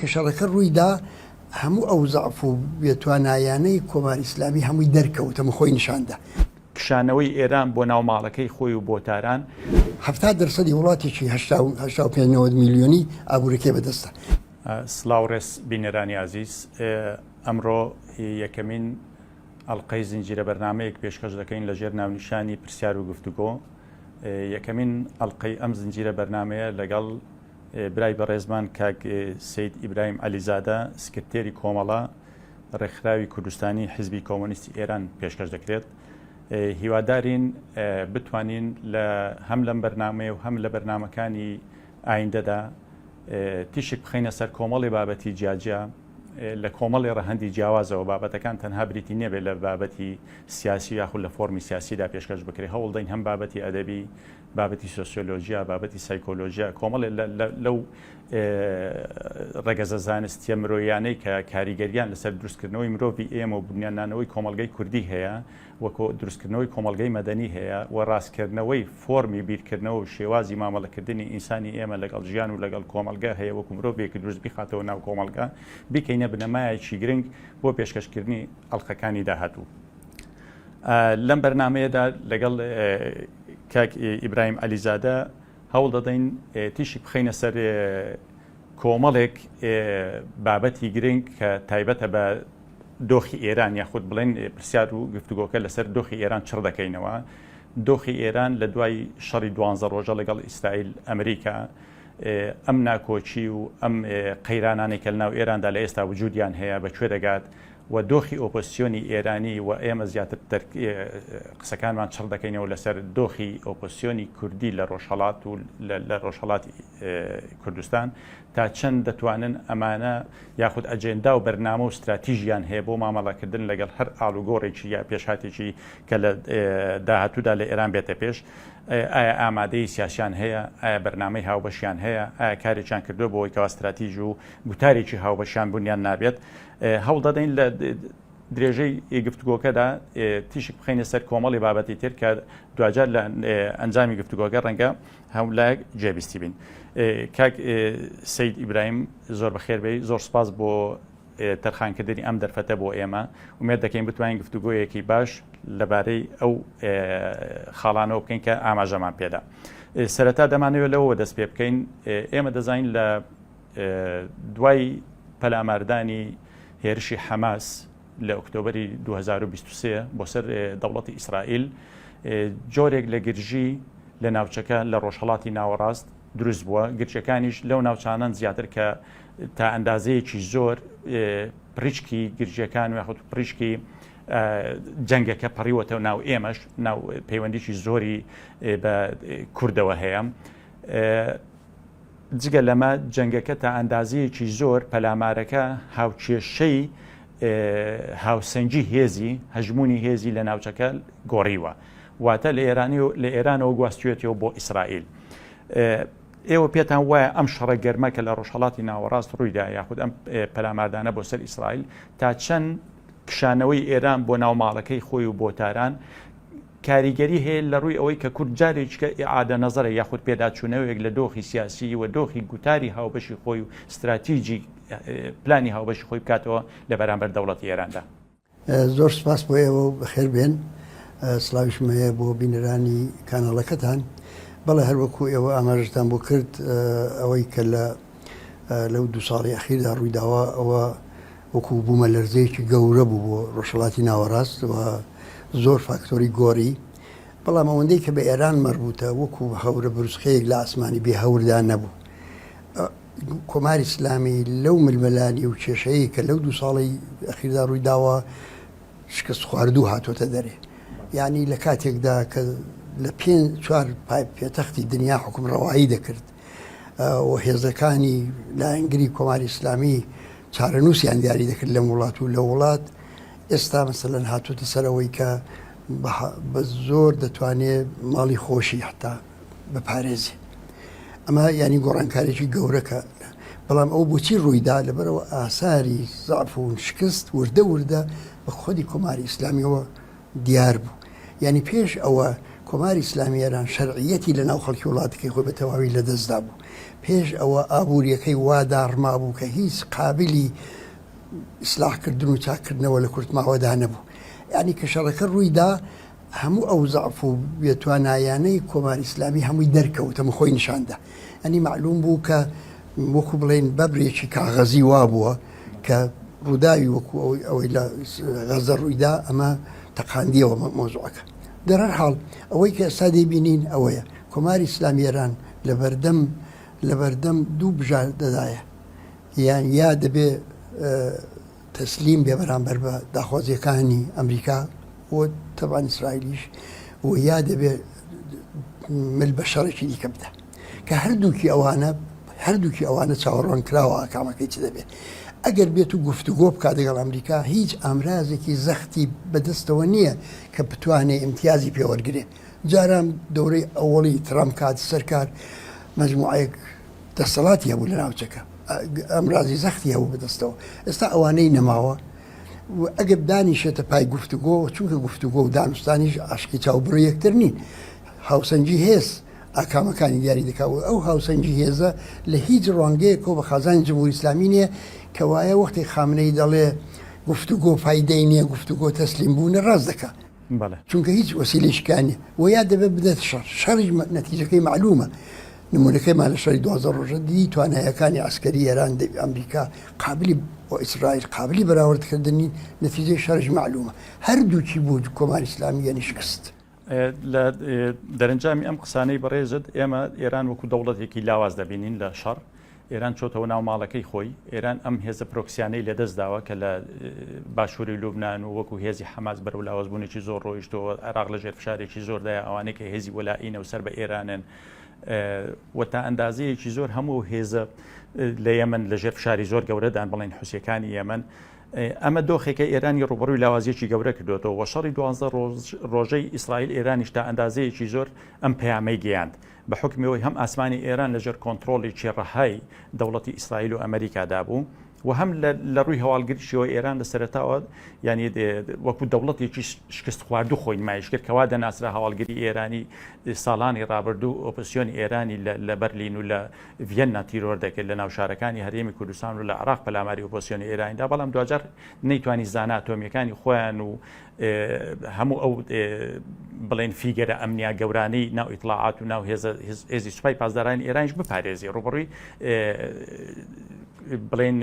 کە شەڕەکە ڕوویدا هەموو ئەو زەعف و بێتوانایانەی کۆماری ئیسلامی هەمووی دەرکەوتەمە خۆی نیشاندا. کشانەوەی ئێران بۆ ناوماڵەکەی خۆی و بۆتاران 70% وڵاتێکی 85 میلیۆنی ئابوورەکەی بەدەستە. سلااوڕێز بینەرانی عزیز، ئەمڕۆ یەکەمین ئەڵقەی زنجیرە بەرنامەیەک پێشکەش دەکەین لەژێر ناونیشانی پرسیار و گفتوگۆ. یەکەمین ئەڵقەی ئەم زنجیرە بەرنامەیە لەگەڵ برای بەڕێزمان کاک سید ئیبراهیم عەلیزادە، سکرتێری کۆمەڵە ڕێکخراوی کوردستانی حیزبی کۆمۆنیستی ئێران پێشکەش دەکرێت. هیوادارین بتوانین هەم لەم بەرنامەیە و هەم لە بەرنامەکانی ئایندەدا تیشک بخەینە سەر کۆمەڵی بابەتی جیاجیا لە کۆمەڵی ڕەهەندی جیاوازەوە بابەتەکان تەنها بریتی نێبێت لە بابەتی سیاسی یاخود لە فۆرمی سیاسیدا پێشکەش بکرێت. هەوڵدەین هەم بابەتی ئەدەبی، بابەتی سۆسیۆلۆژیا، بابەتی سایکۆلۆژیا، کۆمەڵی لەو ڕێگەزە زانستیە مرۆیانەی کە کاریگەریان لەسەر دروستکردنەوەی مرۆڤی ئێمە و بنیاننانەوەی کۆمەلگەی کوردی هەیە، وەکو دروستکردنەوەی کۆمەلگەی مەدەنی هەیە و ڕاستکردنەوەی فۆرمی بیرکردنەوە و شێوازی مامەڵەکردنی ئینسانی ئێمە لەگەڵ ژیان و لەگەڵ کۆمەلگا هەیە، وەکو مرۆڤێکی دروست بخاتەوە ناو کۆمەلگا بیکەینە بنەمایەکی گرنگ بۆ پێشکەشکردنی ئەڵقەکانی داهاتوو. لەم بەرنامەیەدا لەگەڵ کاک ئیبراهیم عەلیزادە هەوڵ دەدەین تیشی بخەینە سەر کۆمەڵێک بابەتی گرنگ کە تایبەتە بە دۆخی ئێران، یاخود بڵێن پرسیار و گفتوگۆکە لەسەر دۆخی ئێران چڕ دەکەینەوە. دۆخی ئێران لە دوای شەڕی 12 ڕۆژە لەگەڵ ئیسرائیل ئەمریکا ئەم ناکۆچی و ئەم قەیرانانی کە لەناو ئێراندا لە ئێستا وجودیان هەیە بەکوێ دەگات و دۆخی ئۆپۆزیسیۆنی ئێرانی و ئێمە زیاتر قسەکانمان چڕ دەکەینەوە لەسەر دۆخی ئۆپۆزیسیۆنی کوردی لە ڕۆژهەڵات و لە ڕۆژهەڵاتی کوردستان تا چەند دەتوانن ئەمانە یاخود ئەجێندا و بەرنامە و استراتیژیان هەیە بۆ مامەڵەکردن لەگەڵ هەر ئاڵوگۆڕێکی یا پێشهاتێکی کە لە داهاتوودا لە ئێران بێتە پێش. ئایا ئامادەی سیاسیان هەیە؟ ئایا بەرنامەی هاوبەشیان هەیە؟ ئایا کارێکیان کردووە بۆ ئەوەی کەوا استراتیژی و گوتارێکی هاوبەشیان بوونیان نابێت؟ هەوڵ دەدەین لە درێژەی گفتوگۆکەدا تیشک بخەینە سەر کۆمەڵی بابەتی تر کە دوجار لە ئەنجامی گفتوگۆکە ڕەنگە هەمولایەک جێبیستی بین. کاک سید ئیبراهیم، زۆر بەخێر بێ، زۆر سپاس بۆ تەرخانکردنی ئەم دەرفەتە بۆ ئێمە. ومێت دەکەین بتوانین گفتوگۆیەکی باش لەبارەی ئەو خاڵانەوە بکەین کە ئاماژەمان پێدا. سەرەتا دەمانەوێت لەوە دەست پێ بکەین. ئێمە دەزانین لە دوای پەلاماردانی هێرشی حەماس لە ئۆکتۆبەری 2023 بۆ سەر دەوڵەتی ئیسرائیل جۆرێک لە گرژی لە ناوچەکە لە ڕۆژهەڵاتی ناوەڕاست دروست بووە. گرچەکانیش لەو ناوچانان زیاتر کە تا ئەندازەیەکی زۆر پریشکی گرجەکان و یاخود پریشکی جەنگەکە پەڕیوەتە ناو ئێمەش، ناو پەیوەندیشی زۆری بە کوردەوە هەیە. جگە لەمە جەنگەکە تا ئەندازەیەکی زۆر پەلامارەکە هاوکێشەی هاوسەنجی هێزی هەژمونی هێزی لە ناوچەکە گۆڕیوە، واتە لە ئێرانەوە گواستوێتەوە بۆ ئیسرائیل. ئێوە پێتان وایە ئەم شەڕە گەرمە کە لە ڕۆژهەڵاتی ناوەڕاست ڕوویدا یاخود ئەم پەلاماردانە بۆ سەر ئیسرائیل تا چەند کشانەوەی ئێران بۆ ناوماڵەکەی خۆی و بۆتاران کاریگەری هەیە لە ڕووی ئەوەی کە کورد جارێککە ئیعادە نەزەرە یاخود پێداچوونەوەیەک لە دۆخی سیاسی و دۆخی گوتاری هاوبەشی خۆی و استراتیژی پلانی هاوبەشی خۆی بکاتەوە لە بەرامبەر دەوڵەتی ئێراندا. زۆر سپاس بۆ ئێوە بەخێر بێن. سڵاویشم هەیە بۆ بینەرانی کاناڵەکەتان. بەڵێ هەروەکو ئێوە ئاماژتان بۆ کرد ئەوەی کە لەو 2 ساڵی ئەخیردا ڕوویداوە ئەوە وەکو بوومە لەرزەیەکی گەورە بوو بۆ ڕۆژهەڵاتی ناوەڕاست و زۆر فاکتۆری گۆڕی. بەڵام ئەوەندەی کە بە ئێران مەربوتە وەکو هەورە بروسخەیەک لە ئاسمانی بێ هەوردا نەبوو. کۆماری ئیسلامی لەو ململانی و کێشەیە کە لەو 2 ساڵی ئەخیردا ڕوویداوە شکست خواردوو هاتۆتە دەرێ. یعنی لە کاتێکدا کە لە 4 پێتەختی دنیا حکومڕەوایی دەکرد و هێزەکانی لایەنگری کۆماری ئیسلامی چارەنووسیان دیاری دەکرد لەم وڵات و لە وڵات، ئێستا مەسەلەن هاتوتە سەرەوەی کە بە زۆر دەتوانێت ماڵی خۆشی حتا بپارێزی. ئەمە ینی گۆڕانکارێکی گەورەکە. بەڵام ئەو بۆچی ڕوویدا لەبەرەوە ئاساری زعف و شکست وردە بە خۆدی کۆماری ئیسلامیەوە دیار بوو. ینی پێش ئەوە کۆماری ئیسلامی ئێران شەرعیەتی لە ناو خەڵکی وڵاتەکەی خۆی بە تەواوی لەدەستدا بوو. پێش ئەوە ئابوووریەکەی وا داڕما بوو کە هیچ قابلی ئیسلاحکردن و چاکردنەوە لە کورتماوەدا نەبوو. یعنی کە شەڕەکە ڕوویدا هەموو ئەو زەعف و بێتوانایانەی کۆماری ئیسلامی هەمووی دەرکەوتەمە خۆی نیشاندا. ئەنی معلوم بوو کە وەکو بڵێن بەبرێکی کاغەزی وا بووە کە ڕووداوی وەکو ئەوەی لە غەزە ڕوویدا ئەمە تەقاندیەوە مۆزوعەکە. دەرەر حاڵ ئەوەی کە ئێستا دەیبینین ئەوەیە کۆماری ئیسلامی ئێران لەبەردەم دوو بژار دەدایە، یان یا دەبێ تەسلیم بێ بەرامبەر بە داخوازیەکانی ئەمریکا و تەبان ئیسرائیلیش، و یا دەبێ مل بە شەڕێکی دیکە بدە کە هەردووکی ئەوانە چاوەڕوان کراوە ئاکامەکەی چ دەبێت. ئەگەر بێت و گفتوگۆ بکات لەگەڵ ئەمریکا هیچ ئامرازێکی زەختی بەدەستەوە نییە کە بتوانێت ئیمتیازی پێوەرگێ. جاران دەورەی ئەوڵی ترامپ کات سەرکار مەجموعەیەک دەسەڵاتی هەبوو لە ناوچەکە، ئەمرازی زەختی هەبوو بەدەستەوە. ئێستا ئەوانەی نەماوە ئەگەر دانیشێتە پای گفتوگۆ، چونکە گفتوگۆ و دانوستانیش عاشقی چاوبڕۆ یەکتر نین، هاوسەنجی هێز ئاکامەکانی دیاری دەکاوە. ئەو هاوسەنجی هێزە لە هیچ ڕوانگەیەکۆ بە خازانی جمهوری ئیسلامی نییە کە وایە وەختی خامنەی دەڵێ گفتوگۆ فایدەی نییە، گفتوگۆ تەسلیم بوونە ڕاست دەکا، چونکە هیچ وەسیلەیشکانیە و یا دەبێت بدەت شەڕی نەتیجەکەی معلومە. نمونەکەیمان لە شەڕی 2000 ڕۆژە دی توانایەکانی عسکەری ئێران ئەمریکا قابلی بۆ ئیسرائیل قابلی بەراوردکردنی نەتیجەی شەڕش معلومە. هەردووکی بوو کۆماری ئیسلامی یەنی شکست. لە دەرەنجامی ئەم قسانەی بەڕێزت ئێمە ئێران وەکو دەوڵەتێکی لاواز دەبینین لە شەڕ. ئێران چۆتەوە ناو ماڵەکەی خۆی. ئێران ئەم هێزە پرۆکسیانەی لەدەستداوە کە لە باشووری لوبناان و وەکو هێزی حەماس بەرەو لاوازبوونێکی زۆر ڕۆیشتەوە، عێراق لە ژێر فشارێکی زۆردایە، ئەوانەیە کە هێزی وەلائینە و سەر بە ئێرانن و تا ئەندازەیەکی زۆر هەموو هێزە لە یەمن لە ژێر فشاری زۆر گەورەدان بڵێن حوسەکانی یەمن. ئەمە دۆخێکە ئێرانی ڕوبەڕووی لاوازیەکی گەورە کردوێتەوە و شەڕی 12 ڕۆژەی ئیسرائیل ئێرانیش تا ئەندازەیەکی زۆر ئەم پەیامەی گەیاند بە حکمەوەی هەم ئاسمانی ئێران لەژێر کۆنتترۆڵێکی ڕەهای دەوڵەتی ئیسرائیل و ئەمریکادا بوو و هەم لە ڕووی هەواڵگریشەوە ئێران لە سەرەتاوە ینی وەکو دەوڵەتێکی شکست خواردو خۆی نمایشکرد کەوا دەناسرا هەواڵگری ئێرانی ساڵانی ڕابردوو ئۆپسیۆنی ئێرانی لە بەرلین و لە ڤێننا تیرۆر دەکرد لە ناوشارەکانی هەرێمی کوردستان و لە عێراق پەلاماری ئۆپسیۆنی ئێرانیدا، بەڵام دوجار نەیتوانی زانا ئاتۆمیەکانی خۆیان و هەموو ئەو بڵێن فیگەرە ئەمنیا گەورانەی ناو ئیطلاعات و ناو هێزی سوپای پاسدارانی ئێرانیش بپارێزی. ڕوبەڕووی بڵێن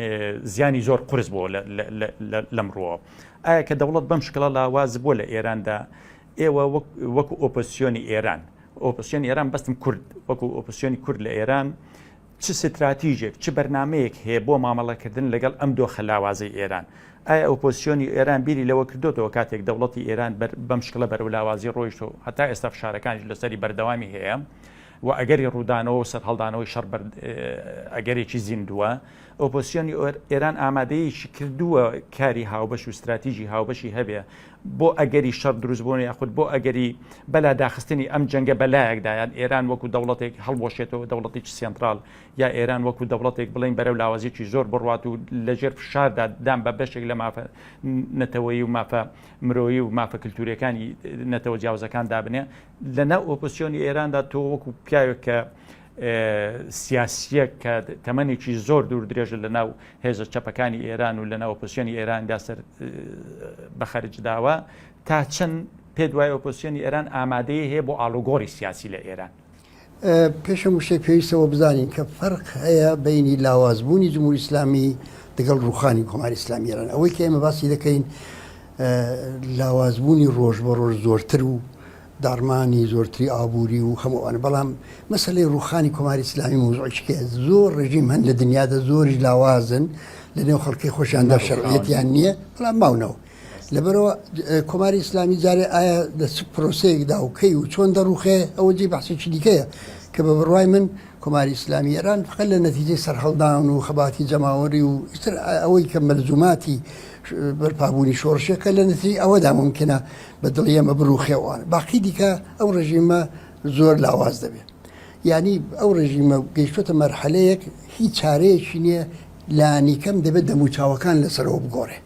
زیانی زۆر قرس بووە لەمڕۆوە. ئایا کە دەوڵەت بەم شکڵە لاواز بووە لە ئێراندا، ئێوە وەکو ئۆپۆزیسیۆنی ئێران، ئۆپۆزیسیۆنی ئێران بەستم کورد، وەکو ئۆپۆزیسیۆنی کورد لە ئێران چ ستراتیژێک چ بەرنمەیەک هەیە بۆ مامەڵەکردن لەگەڵ ئەم دۆخە لاوازەی ئێران؟ ئایا ئۆپۆزیسیۆنی ئێران بیری لەوە کردوتەوە کاتێک دەوڵەتی ئێران بەم شکڵە بەرەو لاوازی ڕۆیشتەوە هەتا ئێستا فشارەکانش لەسەری بەردەوامی هەیە و ئەگەری ڕوودانەوە و سەر هەڵدانەوەی شەڕ ئەگەرێکی زیندووە، ئۆپۆزیسیۆنی ئێران ئامادەیەکی کردووە کاری هاوبەش و استراتیژی هاوبەشی هەبێ بۆ ئەگەری شەڕ دروستبوون یاخود بۆ ئەگەری بەلا داخستنی ئەم جەنگە بەلایەکدایان ئێران وەکو دەوڵەتێک هەڵبۆشێتەوە، دەوڵەتێکی سێنترال، یا ئێران وەکو دەوڵەتێک بڵین بەرەو لاوازیەکی زۆر بڕوات و لەژێر فشاردا دام بە بەشێک لە مافە نەتەوەیی و مافە مرۆیی و مافە کللتوریەکانی نەتەوە جیاوازەکان دابنێ. لەناو ئۆپۆزیسیۆنی ئێراندا تۆ وەکو پیاوێک کە سیاسیە کە تەمەنێکی زۆر دوور درێژە لە ناو هێزە چەپەکانی ئێران و لە ناو ئۆپۆزیسیۆنی ئێراندا سەر بەخەرج داوە، تا چەند پێت وایە ئۆپۆزیسیۆنی ئێران ئامادەیە هەیە بۆ ئاڵوگۆڕی سیاسی لە ئێران؟ پێشەم شتێک پێویستەوە بزانین کە فەرق هەیە بینی لاوازبوونی جمهوری ئیسلامی دەگەڵ ڕوخانی کۆماری ئیسلامی ئێران. ئەوەی کە ئێمە باسی دەکەین لاوازبوونی ڕۆژ بە ڕۆژ زۆرتر و دارمانی زۆرتری ئابووری و هەمووان، بەڵام مەسەلەی ڕوخانی کۆماری ئیسلامی مۆزوعێکە زۆر ڕژیم هەن لە دنیادا زۆریش لاوازن لە نێو خەڵکی خۆشیاندا شەرعیەتیان نییە، بەڵام ماونەوە. لەبەرەوە کۆماری ئیسلامی جارێ ئایا لە پرۆسەیەکدا و کەی و چۆن دەڕوخێ ئەوە جێ بەحسێکی دیکەیە کە بە بڕوای من کۆماری ئیسلامی ئێران فقط لە نەتیجەی سەرهەڵدان و خەباتی جەماوەری و ئەوەی کە مەلزوماتی بەرپابوونی شۆڕشەکە لە نەتیجەی ئەوەدا ممکنە بە دڵی ئێمە بڕوخێوانە. باقی دیکە ئەو ڕژیمە زۆر لاواز دەبێت. یعنی ئەو ڕژیمە گەیشتۆتە مەرحەلەیەک هیچ چارەیەکی نییە، لانی کەم دەبێت دەموچاوەکان لەسەرەوە بگۆڕێ.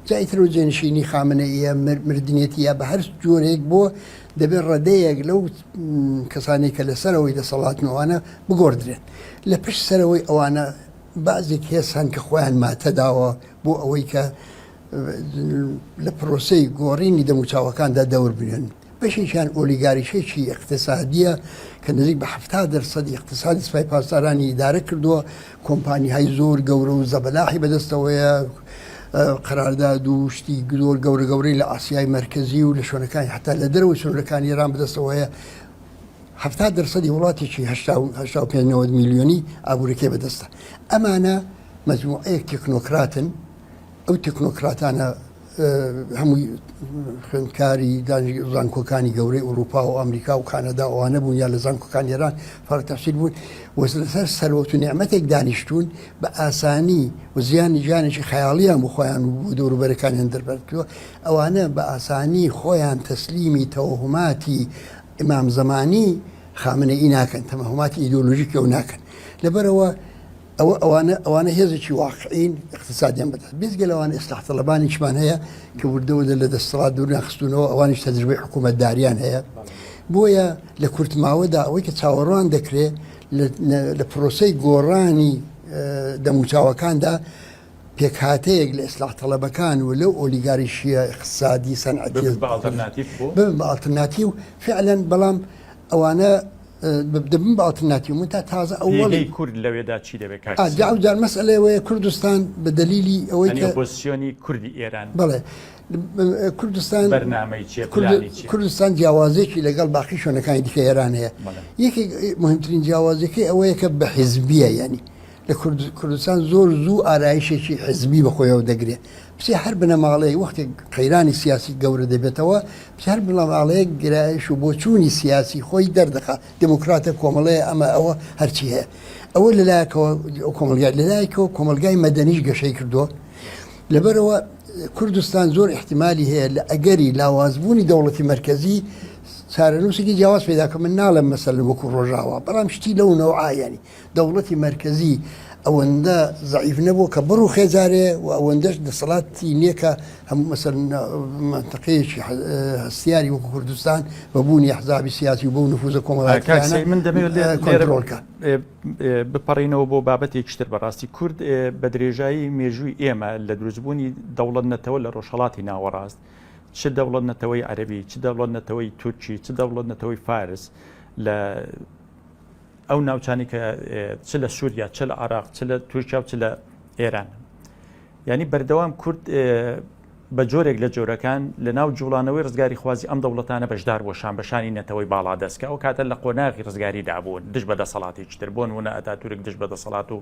جایتر و جێنشینی خامنەئیە مردنیەتیە بە هەر جۆرێک بۆ دەبێت ڕێدەیەک لەو کەسانی کە لەسەرەوەی دەسەڵاتنەوەوانە بگۆدرێن لە پشت سەرەوەی ئەوانە بازێک هێسان کە خۆیان ماتەداوە بۆ ئەوەی کە لە پرۆسەی گۆڕینی دەموچاوەکاندا دەور بنێن بەشێکیان ئۆلیگاریشێکی اقتصادیە کە نزیک بە 70% اقتصادی سوپای پاسدارانی ئیدارە کردووە کۆمپانیهای زۆر گەورە و زەبەلاحی بەدەستەوەیە قرارداد و شتی زۆر گەورە گەورەی لە ئاسیای مرکزی و لە شوێنەکانی حتا لە دەرەوەی سنوورەکانی ئێران بەدەستەوەیە 70% وڵاتێکی 85 میلیۆنی ئابوورەکەی بەدەستە ئەمانە مەجموعەیەک تێکنۆکراتن ئەو تێکنۆکراتانە هەمووی خوێندکاری زانکۆکانی گەورەی ئەوروپا و ئەمریکا و کانەدا ئەوانە بوون یا لە زانکۆکانی ئێران فەرق تەفسیر بوون وەس لەسەر سەرۆت و نیعمەتێک دانیشتون بە ئاسانی و زیانی ژیانێکی خەیاڵیان بۆ خۆیان و دەوروبەرەکانیان دەربەرکردووە ئەوانە بە ئاسانی خۆیان تەسلیمی تەوهماتی ئیمام زەمانی خامنەئی ناکەن تەمەهماتی ئیدۆلۆژیکی ئەو ناکەن لەبەرەوە ئەوانە هێزێکی واقعین اقتصادیان بەدەست بێزگە لەوانە ئێسلاح تەڵەبانیشمان هەیە کە وردەوە لە دەسەڵات دوور ناخستونەوە ئەوانیش تەجربەی حکوومەتداریان هەیە بۆیە لە کورتماوەدا ئەوەی کە چاوەڕوان دەکرێت لە پرۆسەی گۆڕانی دەموچاوەکاندا پێکهاتەیەک لە ئێسلاح تەڵەبەکان و لەو ئۆلیگاریشیە اقتصادی سەنعەتی ببن بە ئالتەرناتیڤ فعلەن بەڵام ئەوانە دەبن بە ئالتەرناتیڤ تا تازە ئەوڵی کورد لەوێدا چی دەبێت جار مەسئلەیەوەیە کوردستان بە دەلیلی ئەوەی کە ئۆپۆزیسیۆنی کوردی ئێران بەڵێ کوردستان بەرنامەی کوردستان جیاوازێکی لەگەڵ باقی شوێنەکانی دیکە ئێران هەیە یەکێک مهمترین جیاوازەکەی ئەوەیە کە بە حیزبیە ینی لە کوردستان زۆر زوو ئارایشێکی حزبی بەخۆیەوە دەگرێت پسێ هەر بنەماڵەیە وەختێک قەیرانی سیاسی گەورە دەبێتەوە هەر بنەماڵەیە گرایش و بۆچوونی سیاسی خۆی دەردەخات دموکراتە کۆمەڵەیە ئەمە ئەوە هەرچی هەیە ئەوە لەلایەکەوە کۆمەلگای لەلایەکەوە کۆمەلگای مەدەنیش گەشەی کردووە لەبەرەوە کوردستان زۆر احتیمالی هەیە لە ئەگەری لاوازبوونی دەوڵەتی مرکزی چارەنووسێکی جیاواز پیدا کە من ناڵم مەسەل وەکو ڕۆژاوە بەڵام شتی لەو نەوعایانی دەوڵەتی مرکزی ئەوەندە ضعیف نەبوو کە بڕوو خێزارێ و ئەوەندەش دەسەڵاتی نییە کە هەموو مەسەل منتەقەیەکی هەستیاری وەکو کوردستان بەبوونی ئەحزابی سیاسی و بۆ نفوزە کۆمەڵایەتیانە من دەمەوێت کۆنترۆڵکە بپەڕینەوە بۆ بابەتێکیشتر بەڕاستی کورد بە درێژایی مێژووی ئێمە لە دروستبوونی دەوڵەت نەتەوە لە ڕۆژهەڵاتی ناوەڕاست چ دەوڵەت نەتەوەی عەرەبی چ دەوڵەت نەتەوەی تورکی چ دەوڵەت نەتەوەی فارس لە ئەو ناوچانی کە چ لە سووریا چ لە عێراق چ لە تورکیا و چ لە ئێران ینی بەردەوام کورد بە جۆرێک لە جۆرەکان لە ناو جوڵانەوەی ڕزگاری خوازی ئەم دەوڵەتانە بەشدار بۆ شانبەشانی نەتەوەی باڵا دەستکە ئەو کاتە لە قۆناغی ڕزگاری دابوون دش بە دەسەڵاتی تر بۆن وونە ئەتاتورک دش بە دەسەڵات و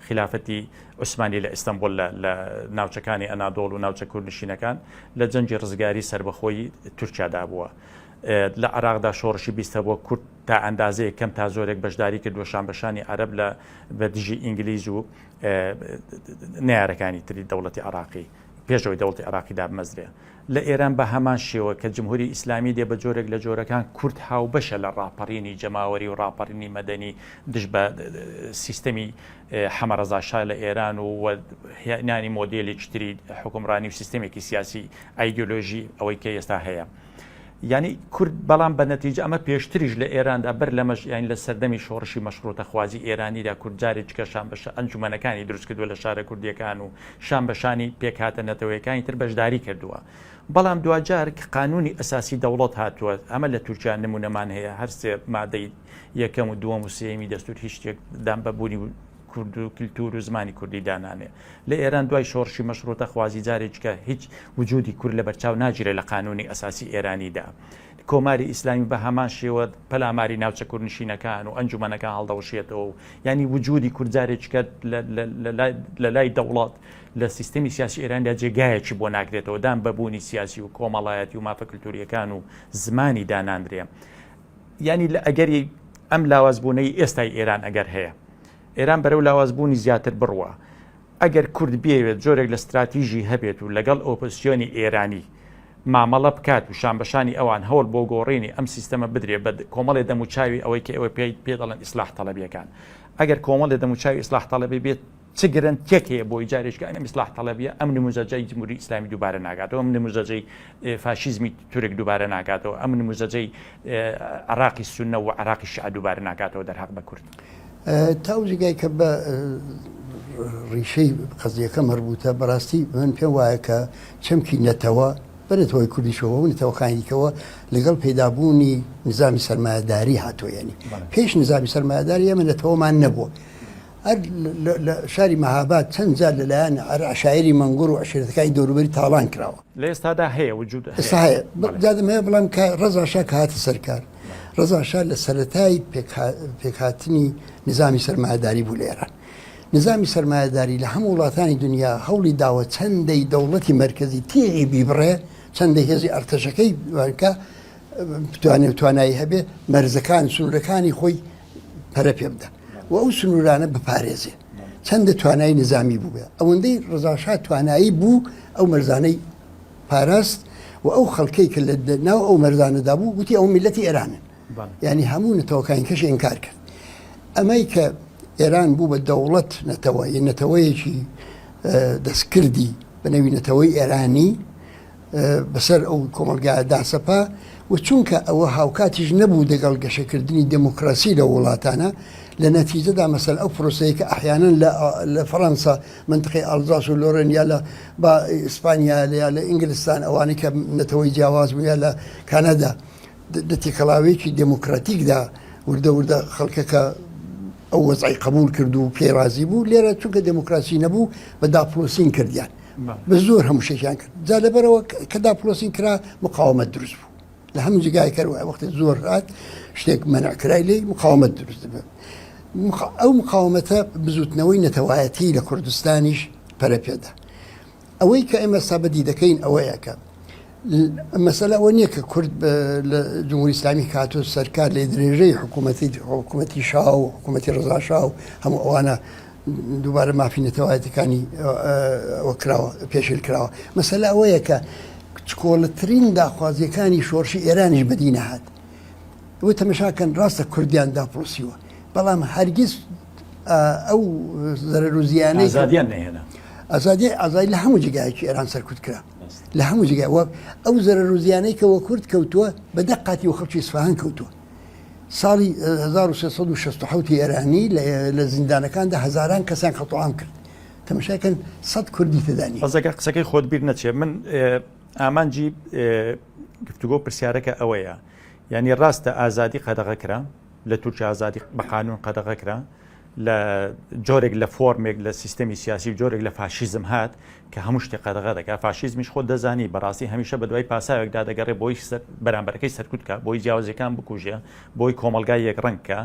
خلافەتی عوسمانی لە ئیستانبول لە ناوچەکانی ئەنادۆڵ و ناوچە کوردنشینەکان لە جەنجی ڕزگاری سربەخۆی تورکیادا بووە لە عێراقدا شۆڕشی بیستە بۆ کورد تا ئەندازەیە کەم تا زۆرێک بەشداری کردووە شانبەشانی عەرەب لە بەدژی ئینگلیز و نارەکانی تری دەوڵەتی عێراقی پێشەوەی دەوڵەتی عێراقی دابمەزرێ لە ئێران بە هەمان شێوە کە جمهوری ئیسلامی دێ بە جۆرێک لە جۆرەکان کورد هاوبەشە لە ڕاپەڕینی جەماوەری و ڕاپەڕینی مەدەنی دش بە سیستەمی حەمەڕەزاشا لە ئێران و هێنانی مۆدێلێکی تری حکومڕانی و سیستەمێکی سیاسی ئایدۆلۆژی ئەوەی کە ئێستا هەیە ینی کورد بەڵام بە نەتیجە ئەمە پێشتریش لە ئێراندا بەر لە یان لە سەردەمی شۆڕشی مەشروطە خوازی ئێرانیدا کوردجارێککە شانبەشە ئەنجومەنەکانی دروست کردووە لە شارە کوردیەکان و شانبەشانی پێکهاتە نەتەوەیەکانی تر بەشداری کردووە بەڵام دوجار کە قانونی ئەساسی دەوڵەت هاتووە ئەمە لە تورکیا نمونەمان هەیە هەر سێ مادەی یەکەم و دووەم و سێمی دەستور هیچ شتێک دام بەبوونی کورد و کللتور و زمانی کوردی دانانێ لە ئێران دوای شۆڕشی مەشروطە خوازی جارێککە هیچ وجودی کورد لە بەرچاو ناگیرێت لە قانونی ئەساسی ئێرانیدا کۆماری ئیسلامی بە هەمان شێوە پەلاماری ناوچە کوردنشینەکان و ئەنجومەنەکان هەڵدەوشێتەوە و ینی وجودی کوردجارێککە لە لای دەوڵات لە سیستەمی سیاسی ئێراندا جێگایەکی بۆ ناکرێتەوە دام بەبوونی سیاسی و کۆمەڵایەتی و مافە کللتوریەکان و زمانی داناندرێ ینی لە ئەگەری ئەم لاوازبوونەی ئێستای ئێران ئەگەر هەیە ئێران بەرەو لاوازبوونی زیاتر بڕوە ئەگەر کورد بێوێت جۆرێک لە استراتیژی هەبێت و لەگەڵ ئۆپۆزیسیۆنی ئێرانی مامەڵە بکات و شانبەشانی ئەوان هەوڵ بۆ گۆڕینی ئەم سیستەمە بدرێ بە کۆمەڵێ دەموچاوی ئەوەی کە ئەوە پێ دەڵێن ئیسلاح تەڵەبیەکان ئەگەر کۆمەڵێ دەموچاوی ئیسلاح تەڵەبی بێت چ گەرنتیەکەیە بۆ جارێککە ئیسلاح تەڵەبیە ئەم نموزەجەی جمهوری ئیسلامی دووبارە ناگاتەوە ئەم نموزەجەی فاشیزمی تورک دووبارە ناگاتەوە ئەم نموزەجەی عراقی سونە و عراقی شیعە دووبارە ناگاتەوە دەرهەق بە کورد تاوزیگای کە بە ڕیشەی قەزیەکە مربوطە بەڕاستی من پێم وایە کە چەمکی نەتەوە بەرێتەوەی کوردیشەوە و نەتەوەخانیکەوە لەگەڵ پەیدابوونی نظامی سەرمایه‌داری هاتووە پێش نظامی سەرمایه‌داری ئەمە نەتەوەمان نەبووە لە شاری مەهاباد چەند جار لەلایەن عشایری مەنگوڕ و عشیرەتەکانی دەوروبەری تاڵان کراوە لە ئێستادا هەیە وجود هەیە جادم هەیە بەڵام ڕەزا شا کە هاتە سەرکار ڕەزا شا لە سەرەتای پێکهاتنی نظامی سەرمایه‌داری بوو لە ئێران نظامی سەرمایه‌داری لە هەموو وڵاتانی دنیا هەوڵی داوە چەندەی دەوڵەتی مرکزی تێغی بیبڕێ چەندەی هێزی ئەرتەشەکەی وانکە توانایی هەبێ مەرزەکان سنوورەکانی خۆی پەرە پێ بدە و ئەو سنوورانە بپارێزێ چەندە توانایی نظامی بوو بێ ئەوەندەی ڕەزاشا توانایی بوو ئەو مەرزانەی پاراست و ئەو خەڵکەی کە لە ناو ئەو مەرزانەدا بوو گوتی ئەو میلەتی ئێرانن یعنی هەموو نەتەوەکانی کەش ئینکار کرد ئەمەی کە ئێران بوو بە دەوڵەت نەتەوە نەتەوەیەکی دەستکردی بەنەوی نەتەوەی ئێرانی بەسەر ئەو کۆمەلگایە داسەپا و چونکە ئەوە هاوکاتیش نەبوو دەگەڵ گەشەکردنی دموکراسی لە وڵاتانە لە نەتیجەدا مەسەل ئەو پرۆسەیە کە ئەحیانەن لە فەڕەنسا منطقەی ئەڵزاس و لۆرن یا لە با ئیسپانیا یا لە ئینگلستان ئەوانەی کە نەتەوەی جیاواز بوو یا لە کانەدا لە تێکەڵاوێکی دموکراتیکدا وردە خەڵکەکە ئەو وەزعی قبول کرد و پێرازی بوو لێرە چونکە دموکراسی نەبوو بە داپلۆسین کردیان بە زۆر هەموو شێکیان کرد جا لەبەرەوە کە داپلۆسین کرا مقاومەت دروست بوو لە هەموو جگای کەروە وەختی زۆر هات شتێک مەنعکرای لێ مقاومەت دروست دەبێت ئەو مقاومەتە بزوتنەوەی نەتەوایەتی لە کوردستانیش پەرە پێدا ئەوەی کە ئێمە سابەدی دەکەین ئەوەیە کە مەسەلە ئەوە نییە کە کورد لە جمهوری ئیسلامی کاتۆ سەرکار لێ درێژەی حکوومەتی شا و حکوومەتی ڕزا شا و هەموو ئەوانە دووبارە مافی نەتەوایەتەکانی ئەوە کراوە پێشل کراوە مەسەلە ئەوەیە کە چکۆڵەترین داخوازیەکانی شۆڕشی ئێرانیش بەدی نەهات ئەوە تەمەشاکەن ڕاستە کوردیان داپڵۆسیوە بەڵام هەرگیز ئەو زەرەر و زیانەی ئازادیان نەهێنا ئازادی لە هەموو جگایەکی ئێران سەرکوت کرا لە هەموو جگای وە ئەو زەرەر و زیانەی کەوە کورد کەوتووە بە دەقاتی و خەڵکی ئیسفاهان کەوتووە ساڵی 1367 ئێرانی لە زیندانەکاندا هەزاران کەسان خەتوعام کرد تەماشاکەن 100 کوردی تدانی ڕزەکە قسەکەی خۆت بیر نەچێ من ئامانجی گفتوگۆ پرسیارەکە ئەوەیە یعنی ڕاستە ئازادی قەدەغە کرا لە تورکیا ئازادی بە قانون قەدەغە کرا لە جۆرێک لە فۆرمێک لە سیستەمی سیاسی جۆرێک لە فاشیزم هات کە هەموو شتێک قەدەغە دەکات فاشیزمیش خۆ دەزانی بەڕاستی هەمیشە بە دوای پاساوێکدا دەگەڕێ بۆی بەرامبەرەکەی سەرکوتکە بۆی جیاوازەکان بکوژێ بۆی کۆمەلگای یەک ڕەنگکە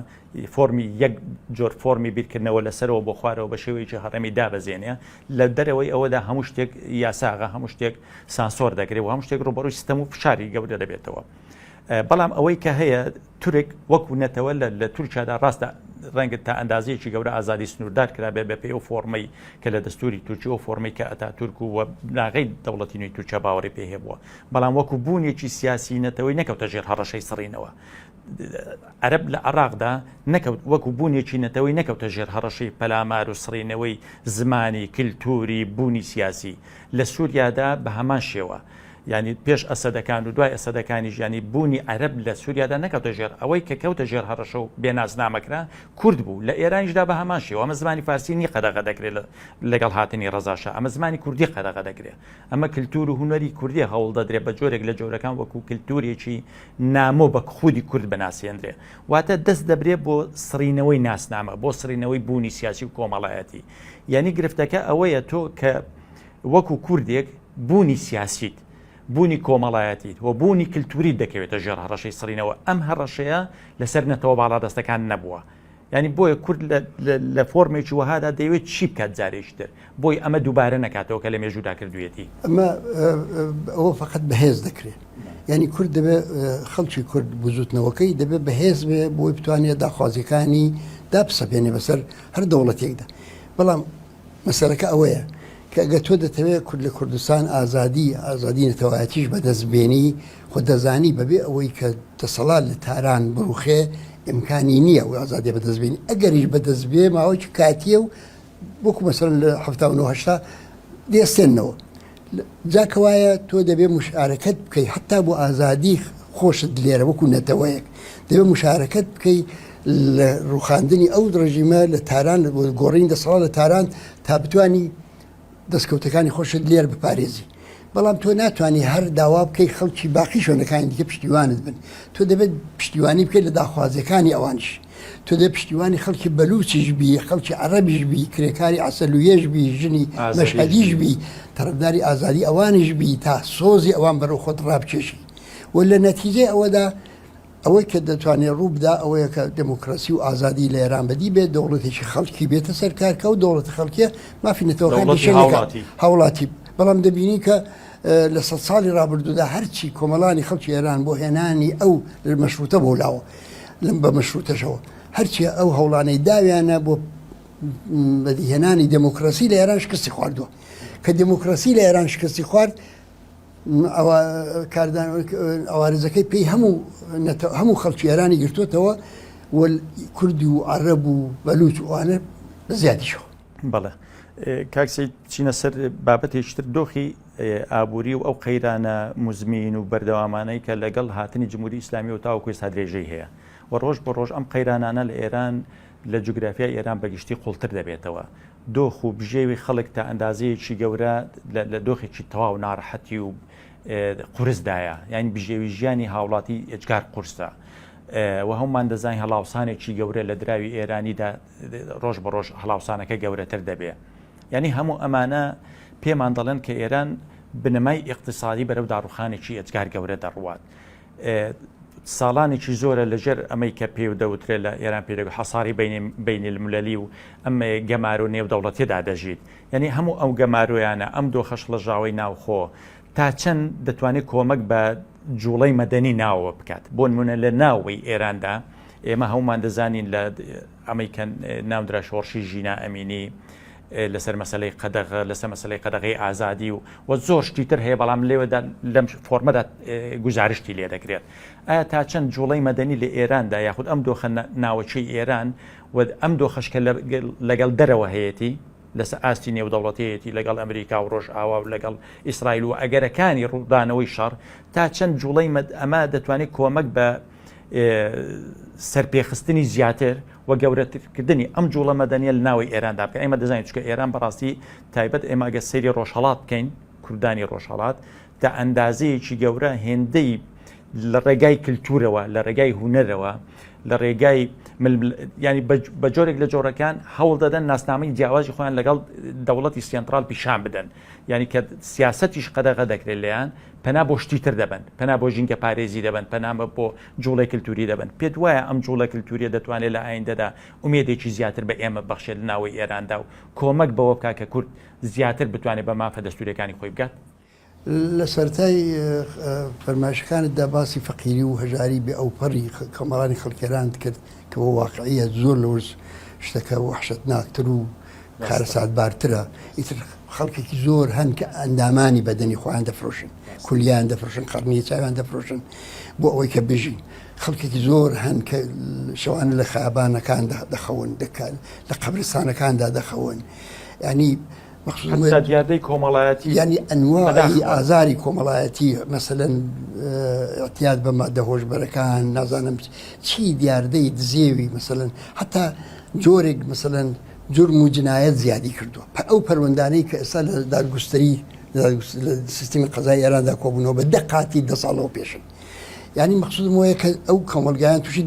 فۆرمی یەک جۆر فۆرمی بیرکردنەوە لەسەرەوە بۆ خوارەوە بە شێوەیەکی هەڕەمی دابەزێنێ لە دەرەوەی ئەوەدا هەموو شتێک یاساغا هەموو شتێک سانسۆر دەگرێت و هەموو شتێک ڕوبەڕووی سیستەم و فشاری گەورە دەبێتەوە بەڵام ئەوەی کە هەیە تورک وەکو نەتەوە لە تورکیادا ڕاستە ڕەنگە تا ئەندازەیەکی گەورە ئازادی سنووردار کرا بێ پێی و فۆرمەی کە لە دەستوری تورکی و فۆرمەی کە ئەتا تورک و ناغی دەوڵەتی نوێی تورکیا باوەڕی پێ هەبووە بەڵام وەکو بوونیێکی سیاسی نەتەوەی نەکەوتە ژێر هەڕەشەی سڕینەوە عەرەب لە عێراقدا نەکەوت وەکو بوونیێکی نەتەوەی نەکەوتە ژێر هەڕەشەی پەلامار و سڕینەوەی زمانی کللتوری بوونی سیاسی لە سووریادا بە هەمان شێوە ینی پێش ئەسەدەکان و دوای ئەسەدەکانی ژیانی بوونی عەرەب لە سووریادا نەکەوتە ژێر ئەوەی کە کەوتە ژێر هەڕەشە و بێناسنامەکرا کورد بوو لە ئێرانیشدا بە هەمان شێوە ئەمە زمانی فارسی نی قەدەغە دەکرێت لەگەڵ هاتنی ڕەزاشە ئەمە زمانی کوردی قەدەغە دەکرێت ئەمە کللتور و هونەری کوردی هەوڵ دەدرێت بە جۆرێک لە جۆرەکان وەکو کللتورێکی نامۆ بە خودی کورد بەناسیێنرێ واتە دەست دەبرێت بۆ سڕینەوەی ناسنامە بۆ سڕینەوەی بوونی سیاسی و کۆمەڵایەتی یعنی گرفتەکە ئەوەیە تۆ کە وەکو کوردێک بوونی سیاسیت بوونی کۆمەڵایەتیت و بوونی کللتوری دەکەوێتە ژێر هەڕەشەی سڕینەوە ئەم هەڕەشەیە لەسەر نەتەوە باڵا دەستەکان نەبووە ینی بۆیە کورد لە فۆرمێکی وەهادا دەیەوێت چی بکات جارێکتر بۆی ئەمە دووبارە نەکاتەوە کە لە مێژوودا کردوێتی ئەمە ئەوە فقط بەهێز دەکرێت ینی کورد دەبێت خەڵکی کورد بزوتنەوەکەی دەبێت بەهێز بێ بۆی بتوانێت داخوازیەکانی دابسەپێنێ بەسەر هەر دەوڵەتێکدا بەڵام مەسەرەکە ئەوەیە کە ئەگە تۆ دەتەوێت کورد لە کوردستان ئازادی نەتەوایەتیش بەدەستبێنی خۆ دەزانی بەبێ ئەوەی کە دەسەڵات لە تاران بڕوخێ ئیمکانی نییە و ئازادی بەدەستبێنی ئەگەریش بەدەستبێ ماوەیەکی کاتیە و وەکو مەسەڵەن لە 1970 دێستێنەوە جاکەوایە تۆ دەبێ مشارەکەت بکەی حتا بۆ ئازادی خۆشت لێرە وەکو نەتەوەیەک دەبێ مشارەکەت بکەی لە ڕوخاندنی ئەو ڕژیمە لە تاران گۆڕین دەسەڵات لە تاران تا بتوانی دەستکەوتەکانی خۆشت لێر بپارێزی بەڵام تۆ ناتوانانی هەر داوا بکەی خەڵکی باقی شوێنەکانی دیکە پشتیوانت بن تۆ دەبێت پشتیوانی بکەیت لە داخوازیەکانی ئەوانش تۆ دەبێت پشتیوانی خەڵکی بەلوچیش بی خەڵکی عەرەبیش بی کرێکاری عەسەلویەش بی ژنی مەشهەدیش بی تەرەفداری ئازادی ئەوانیش بی تا سۆزی ئەوان بەرەو خۆت ڕابکێشی و لە نەتیجەی ئەوەدا ئەوەی کە دەتوانێت ڕوو بدا ئەوەیە کە دموکراسی و ئازادی لە ئێران بەدی بێت دەوڵەتێکی خەڵکی بێتە سەرکارکە و دەوڵەت خەڵکیە مافی نەتەوەکانی هاوڵاتی بەڵام دەبینی کە لە 100 ساڵی ڕابردوودا هەرچی کۆمەڵانی خەڵکی ئێران بۆ هێنانی ئەو مەشروتە بۆ لاوە لەم بە مەشروتەشەوە هەرچی ئەو هەوڵانەی داویانە بۆ بەدیهێنانی دموکراسی لە ئێران شکستی خواردووە کە دموکراسی لە ئێران شکستی خوارد ئەوارزەکەی پێی هەموو خەڵکی ئێرانی گرتوتەوە و کوردی و عەرەب و بەلوچ وانە بەزیادیشەوە بەڵێ کاکسی چینە سەر بابەتێکتر دۆخی ئابووری و ئەو قەیرانە مزمین و بەردەوامانەی کە لەگەڵ هاتنی جمهوری ئیسلامی و تاوەکو ئێستا درێژەی هەیە و ڕۆژ بە ڕۆژ ئەم قەیرانانە لە ئێران لە جوگرافیای ئێران بەگشتی قوڵتر دەبێتەوە دۆخ و بژێوی خەڵک تا ئەندازەیەکی گەورە لە دۆخێکی تەواو ناڕەحەتی و قورسدایە یعنی بژێوی ژیانی هاوڵاتی ئەجگار قورسە و هەمومان دەزانین هەڵاوسانێکی گەورە لە دراوی ئێرانیدا ڕۆژ بە ڕۆژ هەڵاوسانەکە گەورەتر دەبێ یعنی هەموو ئەمانە پێمان دەڵێن کە ئێران بنەمای اقتصادی بەرەو داڕوخانێکی ئەجگار گەورە دەڕوات ساڵانێکی زۆرە لەژێر ئەمەی کە پێ دەوترێت لە ئێران پێدەگو حەساری بینی الملەلی و ئەم گەمار و نێودەوڵەتیدا دەژیت یعنی هەموو ئەو گەمارویانە ئەم دۆخەش لە ژاوی ناوخۆ تا چەند دەتوانێت کۆمەک بە جوڵەی مەدەنی ناوە بکات بۆ نمونە لە ناوەی ئێراندا ئێمە هەمومان دەزانین لە ئەمریکا ناودرا شۆڕشی ژینا ئەمینی لەسەر مەسلەی قەدەغ لەسەر مەسلەی قەدەغی ئازادی و زۆر شتیتر هەیە بەڵام لێوەدا لەم فۆرمەدا گوزارشتی لێ دەکرێت ئایا تا چەند جوڵەی مەدەنی لە ئێراندا یاخود ئەم دۆخە ناوەچەی ئێران و ئەم دۆخەشکە لەگەڵ دەرەوە هەیەی لەسەر ئاستی نێودەوڵەتەیەتی لەگەڵ ئەمریکا و ڕۆژئاوا و لەگەڵ ئیسرائیل و ئەگەرەکانی ڕوودانەوەی شەڕ تا چەند جوڵەی ئەمە دەتوانێت کۆمەک بە سەرپێخستنی زیاتر و گەورەترکردنی ئەم جوڵە مەدەنیە لە ناوی ئێراندا بکە ئێمە دەزانین چکە ئێران بەڕاستی تایبەت ئێماگە سەیری ڕۆژهەڵات بکەین کوردانی ڕۆژهەڵات تا ئەندازەیەکی گەورە هێندەی لە ڕێگای کللتورەوە لە ڕێگای هوەرەوە لە ڕێگای ینی بە جۆرێک لە جۆرەکان هەوڵ دەدەن ناسنامەی جیاوازی خۆیان لەگەڵ دەوڵەتی سێنترال پیشان بدەن ینی کە سیاسەتیش قەدەغە دەکرێت لەیان پەنا بۆ شتیتر دەبن پەنا بۆ ژینگە پارێزی دەبن پەنامە بۆ جوڵی کللتوری دەبن پێت وایە ئەم جوڵە کللتوریە دەتوانێت لە ئایندەدا ئومێدێکی زیاتر بە ئێمە بەخشێت لە ناوەی ئێراندا و کۆمەک بەوە بکە کە کورد زیاتر بتوانێت بە مافە دەستوریەکانی خۆی بگات لە سەرای فەرمایشەکانتدا باسی فەقیری و هەژاری بێ ئەو پەڕی کۆمەڵانی خەڵکێران کرد کە بۆ واقعیە زۆر لەوەش شتەکە وحشەتناکتر و کارەساتبارترە ئیتر خەڵکێکی زۆر هەن کە ئەندامانی بەدەنی خۆیان دەفرۆشن کولیان دەفرۆشن قەرنی چاویان دەفرۆشن بۆ ئەوەی کە بژین خەڵکێکی زۆر هەن کە شەوانە لە خەیابانەکان دەخەون لە قەبرستانەکاندا دەخەون ینی دیاردەی کۆمەڵایەتی ینی ئەنواعی ئازاری کۆمەڵایەتی مەسەلەن ئەتیاد بە مادەهۆشبەرەکان نازانم چی دیاردەی دزێوی مەسەلەن حتا جۆرێک مەسەلەن جرم و جنایەت زیادی کردووە ئەو پەروەندانەی کە ئێستا لە دادگوستری سیستمی قەزای ئێراندا کۆبوونەوە بە دەقاتی 10 ساڵەوە پێشن ینی مەقصودم وایە کە ئەو کۆمەلگایان تووشی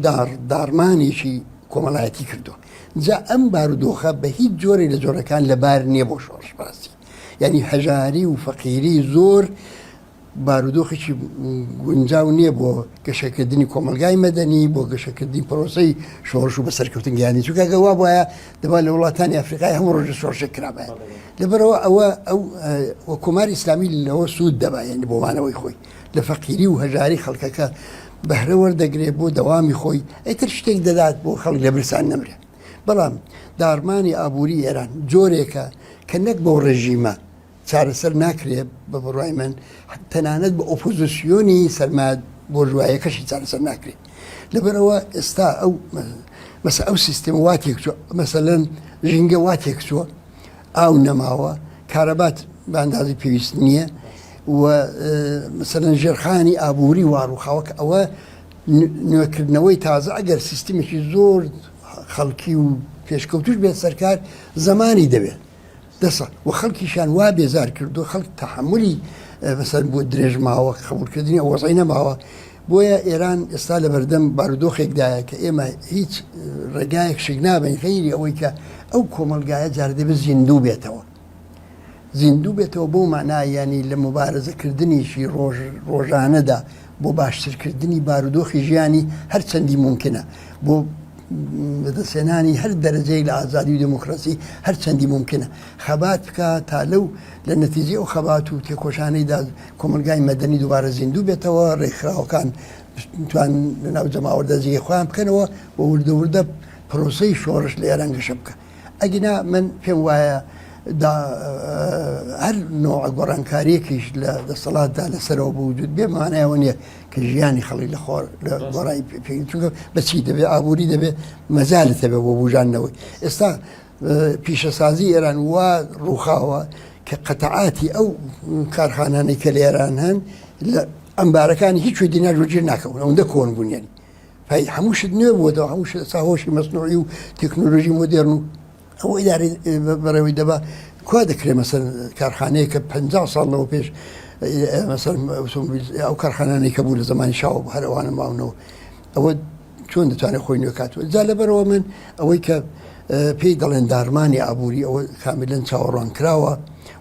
دارمانێکی کۆمەڵایەتی کردووە جا ئەم بارودۆخە بە هیچ جۆری لە جۆرەکان لەبار نییە بۆ شۆڕشباسی ینی هەژاری و فەقیری زۆر بارودۆخێکی گونجاو نییە بۆ گەشەکردنی کۆمەلگای مەدەنی بۆ گەشەکردنی پرۆسەی شۆڕش و بەسەرکەوتن گیانی چونکە گەوا بۆیە دەبا لە وڵاتانی ئەفریقای هەموو ڕۆژە شۆڕشێک کرابێ لەبەرەوە ئەوە ئەو کۆماری ئیسلامی لەوە سوود دەبا ینی بۆمانەوەی خۆی لە فەقیری و هەژاری خەڵکەکە بەهرە وەردەگرێت بۆ دەوامی خۆی ئەیتر شتێک دەدات بۆ خەڵک لە برسان نەمرێ بەڵام دارمانی ئابووری ئێران جۆرێکە کە نەک بۆ ڕژیمە چارەسەر ناکرێت بە بڕای من تەنانەت بە ئۆپۆزیسیۆنی سەرماد بۆ ژوایەکەشی چارەسەر ناکرێت لەبەرەوە ئێستا ئەو سیستێمە واتێک چوە مەسەلەن ژینگە واتێک چوە ئاو نەماوە کارەبات بە ئەندازی پێویست نییە و مثلەن ژێرخانی ئابووری واڕوخاوەکە ئەوە نوێکردنەوەی تازە ئەگەر سیستمێکی زۆر خەڵکی و پێشکەوتوش بێت سەرکار زمانی دەبێت دەسە و خەڵکیشان وا بێزار کردو خەڵک تەحملی بەسەر بۆ درێژ ماوە خەبولکردنی ئەوەزای نەماوە بۆیە ئێران ئێستا لە بەردەم بارودۆخێکدایە کە ئێمە هیچ ڕێگایەک شک نابین خەیری ئەوەی کە ئەو کۆمەلگایە جار دەبێت زیندوو بێتەوە زیندوو بێتەوە بۆ معنای ینی لە مبارزەکردنیشی ڕۆژانەدا بۆ باشترکردنی بارودۆخی ژیانی هەر چەندی ممکنە بۆ بەدەستێنانی هەر دەرەجەی لە ئازادی و دموکراسی هەر چەندی ممکنە خەبات بکە تا لەو لە نەتیجەی ئەو خەبات و تێکۆشانەیدا کۆمەلگای مەدەنی دووبارە زیندوو بێتەوە ڕێکخراوەکان توان لەناو جەماوەردە جێی خۆیان بکەنەوە بۆ وردەوردە پرۆسەی شۆڕش لە ئێران گەشە بکە ئەگینا من پێم وایە هەر نوع گۆڕانکاریەکیش لە دەسەڵاتدا لەسەرەوە بە وجود بێ مانایەوە نییە کە ژیانی خەڵی لە گۆڕایی چونکە بەچی دەبێت ئابووری دەبێت مەزالت هەبێت بۆ بژانەوەی ئێستا پیشەسازی ئێران وا ڕووخاوە کە قەتەعاتی ئەو کارخانانەی کە لە ئێران هەن لە ئەمبارەکانی هیچ دینار ژیر ناکەون ئەوەندە کۆن بوونیانی پای هەمووشت نوێ بووەوە هەمووش ساهۆشی مەسنوعی و تەکنۆلۆژی مۆدێرن و ئەوە ئیداری بەڕێوەی دەبا کوا دەکرێت مەسەر کارخانەیە کە 50 ساڵ لەوە پێش ئەو کارخانانەی کە بوو لە زمانی شاوە هەرەوانە ماونەوە ئەوە چۆن دەتوانێت خۆی نوێ کاتوە جا لەبەرەوە من ئەوەی کە پێی دەڵێن دارمانی ئابووری ئەوە کاملەن چاوەڕوان کراوە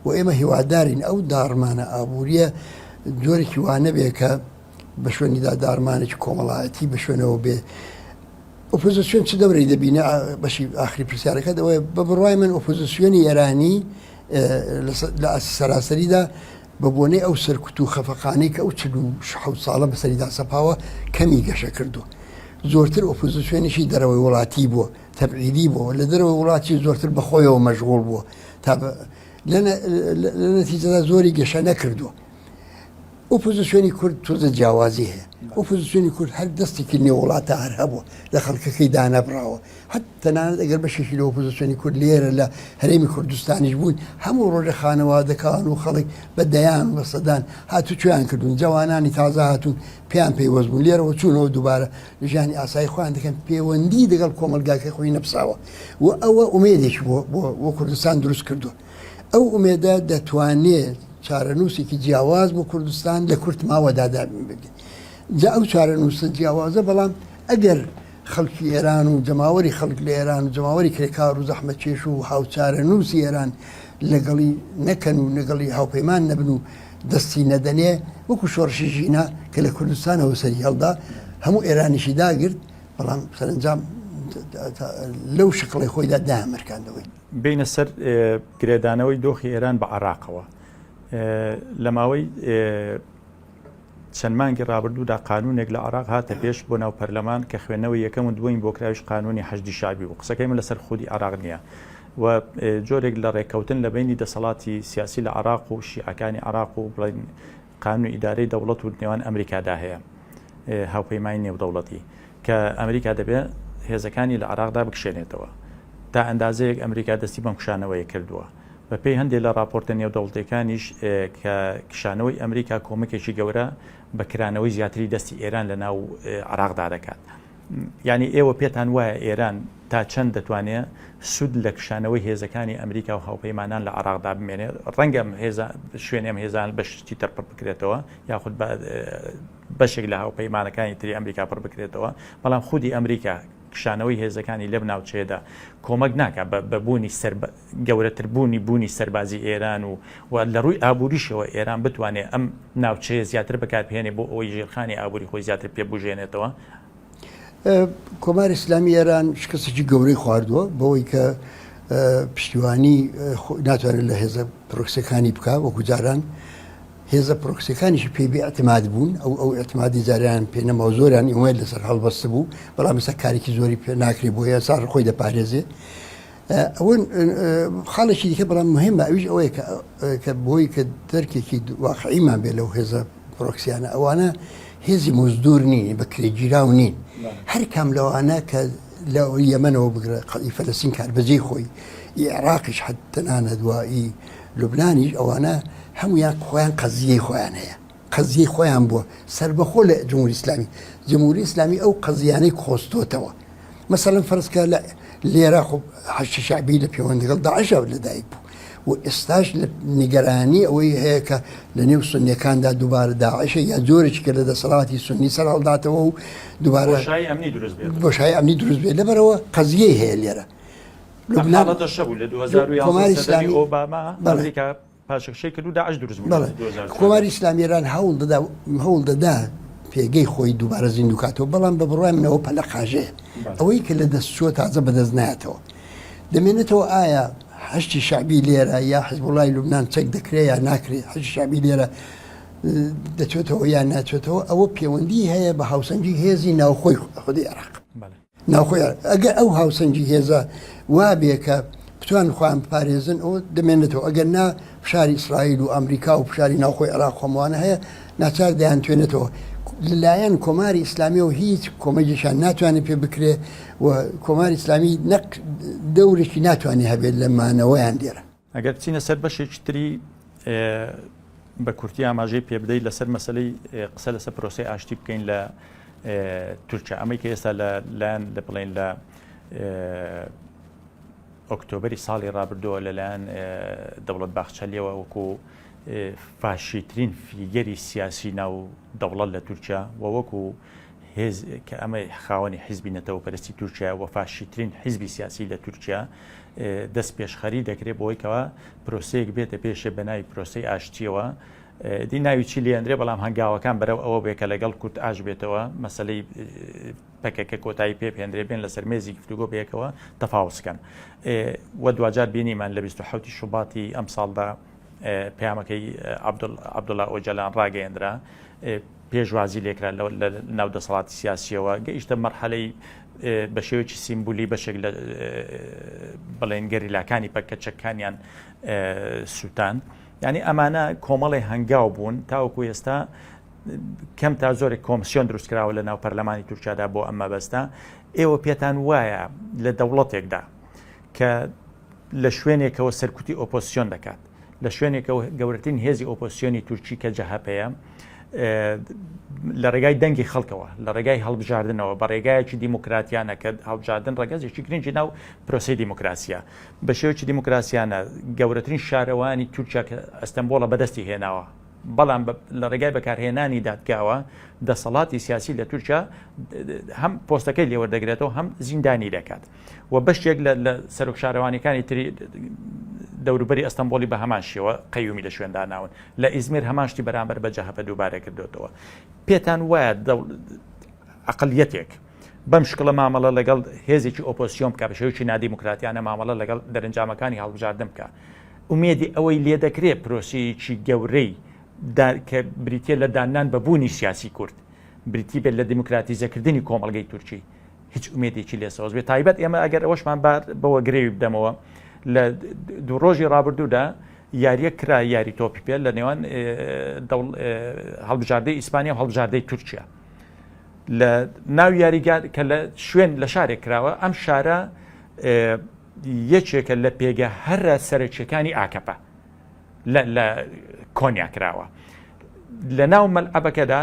و ئێمە هیوادارین ئەو دارمانە ئابووریە جۆرێکی وانە بێ کە بە شوێنیدا دارمانێکی کۆمەڵایەتی بە شوێنەوە بێ ئۆپۆزیسیۆن چ دەورەی دەبینە بەشی ئاخری پرسیارەکە دەوەی بە بڕوای من ئۆپۆزیسیۆنی ئێرانی لە سەراسەریدا بە بۆنەی ئەو سەرکوت و خەفەقانەی کە ئەو 46 ساڵە بەسەریدا سەپاوە کەمی گەشە کردو زۆرتر ئۆپۆزیسیۆنیشی دەرەوەی وڵاتی بووە تەبعیدی بووە لە دەرەوەی وڵاتی زۆرتر بەخۆیەوە مەشغوڵ بووە تا لە نەتیجەدا زۆری گەشە نەکردووە ئۆپۆزیسیۆنی کورد تۆزە جیاوازی هەیە ئۆپۆزیسیۆنی کورد هەر دەستێکی نێوڵاتە هەر هەبووە لە خەڵکەکەی دانەبراوە حتی تەنانەت ئەگەر بەشێکی لە ئۆپۆزیسیۆنی کورد لێرە لە هەرێمی کوردستانیش بوون هەموو ڕۆژە خانەوادەکان و خەڵک بە دەیان و بەسەدان هاتو چیان کردوون جوانانی تازە هاتوون پێیان پێیوەست بوون لێرەوە چوونەوە دووبارە لە ژیانی ئاسایی خۆیان دەکەن پەیوەندی لەگەڵ کۆمەلگاکەی خۆی نەپساوە و ئەوە ئومێدێکی بۆ کوردستان دروست کردووە ئەو ئومێدە دەتوانێت چارەنووسێکی جیاواز بۆ کوردستان لە کورت ماوەدا دابین بگەین جا ئەو چارەنووسە جیاوازە بەڵام ئەگەر خەڵکی ئێران و جەماوەری خەڵک لە ئێران و جەماوەری کرێکار و زەحمەتکێش و هاوچارەنووسی ئێران لەگەڵی نەکەن و لەگەڵی هاوپەیمان نەبن و دەستی نەدەنێ وەکو شۆڕشی ژینە کە لە کوردستانەوە سەری هەڵدا هەموو ئێرانیشی داگرت بەڵام سەرنجام لەو شقڵی خۆیدا دامەرکاندەوەی بینە سەر گرێدانەوەی دۆخی ئێران بە عێراقەوە لە ماوەی چەند مانگی ڕابردوودا قانونێک لە عێراق هاتە پێش بۆ ناو پەرلەمان کە خوێندنەوەی یەکەم و دووەم بۆ کراویش قانونی حەشدی شعبی و قسەکەی من لەسەر خودی عێراق نییە و جۆرێک لە ڕێککەوتن لە بینی دەسەڵاتی سیاسی لە عێراق و شیعەکانی عێراق و بڵین قانونی ئیدارەی دەوڵەت و نێوان ئەمریکادا هەیە هاوپەیمانی نێودەوڵەتی کە ئەمریکا دەبێت هێزەکانی لە عێراقدا بکشێنێتەوە تا ئەندازەیەک ئەمریکا دەستی بەم کشانەوەی کردووە بە پێی هەندێک لە راپۆرتە نێودەوڵەتەکانیش کە کشانەوەی ئەمریکا کۆمەکێکی گەورە بەکرانەوەی زیاتری دەستی ئێران لە ناو عێراقدا دەکات یعنی ئێوە پێتان وایە ئێران تا چەند دەتوانێت سود لە کشانەوەی هێزەکانی ئەمریکا و هاوپەیمانان لە عێراقدا بمێنێت ڕەنگەم شوێنێم هێزان بەشتی تەرپڕ بکرێتەوە یاخود بەشێک لە هاوپەیمانەکانی تری ئەمریکا پڕ بکرێتەوە بەڵام خودی ئەمریکا کشانەوەی هێزەکانی لەب ناوچەیەدا کۆمەک ناکە بەبوونی گەورەتربوونی بوونی سەربازی ئێران و لە ڕووی ئابووریشەوە ئێران بتوانێت ئەم ناوچەیە زیاتر بەکاربهێنێ بۆ ئەوەی ژێرخانی ئابووری خۆی زیاتر پێبژێنێتەوە کۆماری ئیسلامی ئێران شکستێکی گەورەی خواردووە بەوەی کە پشتیوانی ناتوانێت لە هێزە پرۆکسەکانی بکە وەکو جاران هێزە پرۆکسەکانیشی پێی بێئەتماد بوون ئەو ئەتمادی جاریان پێنەماوە زۆریان ئیمێل لەسەر هەڵبەستە بوو بەڵام ئێستا کارێکی زۆری پێ ناکری بۆ یاسار خۆی دەپارێزێ ئەوە خاڵێکی دیکە بەڵام مهمە ئەویش ئەوەیە کە بۆی کە دەرکێکی واقعیمان بێ لەو هێزە پرۆکسیانە ئەوانە هێزی مزدور نین بەکرێگیراو نین هەر کام لەوانە کە لە یەمەنەوە بگرە قەڵی فەلەستین کاربەجێی خۆی عێراقیش حتەنانە دوایی لوبنانیش ئەوانە هەمویان خۆیان قەزیەی خۆیان هەیە قەزیەی خۆیان بووە سربەخۆ لە جمهوری ئیسلامی ئەو قەزیانەی خۆستۆتەوە مەسەڵەن فەرزکە لە لێرە خۆ حەشتی شعبی لە پەیوەندی لەگەڵ داعش لەدایک بوو و ئێستاش لە نیگەرانی ئەوەی هەیە کە لە نێو سونیەکاندا دووبارە داعشە یا جۆرێکی کە لە دەسەڵاتی سونی سەر هەڵداتەوە و دووبارە بۆشایی ئەمنی دروست بێت لەبەرەوە قەزیەی هەیە لێرە کۆماری ئیسلامی ئۆباما ئەمریکا پاشەکشەی کرد و داعش دروست بوو کۆماری ئیسلامیێران هەوڵ دەدا پێگەی خۆی دووبارە زیندوکاتەوە بەڵام بە بڕوای منەوە پەلە قاژەیە ئەوەی کە لە دەستچووە تازە بەدەست نایەتەوە دەمێنێتەوە ئایا حەشتی شعبی لێرە یا حیزبوڵای لوبنان چەک دەکرێت یا ناکرێت حەشتی شعبی لێرە دەچێتەوە یان ناچێتەوە ئەوە پەیوەندی هەیە بە هاوسەنگی هێزی ناوخۆی خودی عێراق ناوخۆی ئەگەر ئەو هاوسەنگی هێزە وا بێ کە بتوان خۆیان بپارێزن ئەوە دەمێنێتەوە ئەگەر نا فشاری ئیسرائیل و ئەمریکا و فشاری ناوخۆی عێراق خۆموانە هەیە ناچار دەیانتوێنێتەوە لەلایەن کۆماری ئیسلامی و هیچ کۆمەجیشان ناتوانێت پێ بکرێ و کۆماری ئیسلامی نەک دەورێکی ناتوانێت هەبێت لە مانەوەیان لێرە ئەگەر بچینە سەر بەشێکی تری بە کورتی ئاماژەی پێ بدەیت لەسەر مەسلەی قسە لەسەر پرۆسی ئاشتی بکەین لە تورکیا ئەمەی کە ئێستا لەلایەن لە بڵێن لە ئۆکتۆبری ساڵی ڕابردووە لەلایەن دەوڵەت باخچەلیەوە وەکو فاشیترین فیگەری سیاسی ناو دەوڵەت لە تورکیا و وەکو هێز کە ئەمە خاوەنی حیزبی نەتەوەپەرستی تورکیا و فاشیترین حیزبی سیاسی لە تورکیا دەست پێشخەری دەکرێت بۆیکەوە پرۆسەیەک بێتە پێشە بەناوی پرۆسەی ئاشتیەوە دی ناوی چی لێندرێ بەڵام هەنگاوەکان بەرەو ئەوە بێکە لەگەڵ کورد ئاش بێتەوە مەسلەی پەکەکە کۆتایی پێهێنرێ بێن لەسەر مێزی گفتوگۆ بێکەوە تەفاوسکەن وە دوجار بینیمان لە 27 شوباتی ئەم ساڵدا پەیامەکەی عەبدوڵڵا ئۆجەلان ڕاگەیەندرا پێشوازی لێکرا لە ناو دەسەڵاتی سیاسیەوە گەیشتە مەرحەلەی بە شێوەیەکی سیمبولی بەشێک لە بڵێن گەریلاکانی پەکەچەکانیان سووتان یعنی ئەمانە کۆمەڵی هەنگاو بوون تاوەکو ئێستا کەم تا زۆرێک کۆمسیۆن دروستکراوە لە ناو پەرلەمانی تورکیادا بۆ ئەمە بەستە ئێوە پێتان وایە لە دەوڵەتێکدا کە لە شوێنێکەوە سەرکوتی ئۆپۆزیسیۆن دەکات لە شوێنێکەوە گەورەترین هێزی ئۆپۆزیسیۆنی تورکی کە جەهەپەیە لە ڕێگای دەنگی خەڵکەوە لە ڕێگای هەڵبژاردنەوە بە ڕێگایەکی دیموکراتیانە کە هەڵبژاردن ڕێگەزێکی گرنگی ناو پرۆسی دیموکراسیە بە شێوەیەکی دیموکراسیانە گەورەترین شارەوانی تورکیا کە ئەستەمبۆڵە بەدەستی هێناوە بەڵام لە ڕێگای بەکارهێنانی دادگاوە دەسەڵاتی سیاسی لە تورکیا هەم پۆستەکەی لێوەردەگرێتەوە هەم زیندانی دەکات و بەشێک لە سەرۆک شارەوانیەکانی تری دەوروبەری ئەستەمبۆلی بە هەمان شێوە قەیومی لە شوێندا ناون لە ئیزمیر هەماشتی بەرامبەر بە جەهەپە دووبارە کردوێتەوە پێتان وایە ئەقلیەتێک بەم شکڵە مامەڵە لەگەڵ هێزێکی ئۆپۆزیسیۆن بکە بە شێوەیەکی نادیموکراتیانە مامەڵە لەگەڵ دەرەنجامەکانی هەڵبژاردن بکە ئومێدی ئەوەی لێ دەکرێت پرۆسیەکی گەورەی کە بریتە لە دانان بەبوونی سیاسی کورد بریتی بێت لە دیموکراتیزەکردنی کۆمەڵگەی تورکی هیچ ئومێدێکی لێسەوەز بێت تایبەت ئێمە ئەگەر ئەوەشمان بەوە گرێوی بدەمەوە لە دوو ڕۆژی ڕابردوودا یاریە کرا یاری تۆپی پێ لە نێوان هەڵبژاردەی ئیسپانیا و هەڵبژاردەی تورکیا لە ناو یاریگار کە لە شوێن لە شارێک کراوە ئەم شارە یەکێکە لە پێگە هەرە سەرچیەکانی ئاکەپە لە کۆنیا کراوە لە ناو مەلعەبەکەدا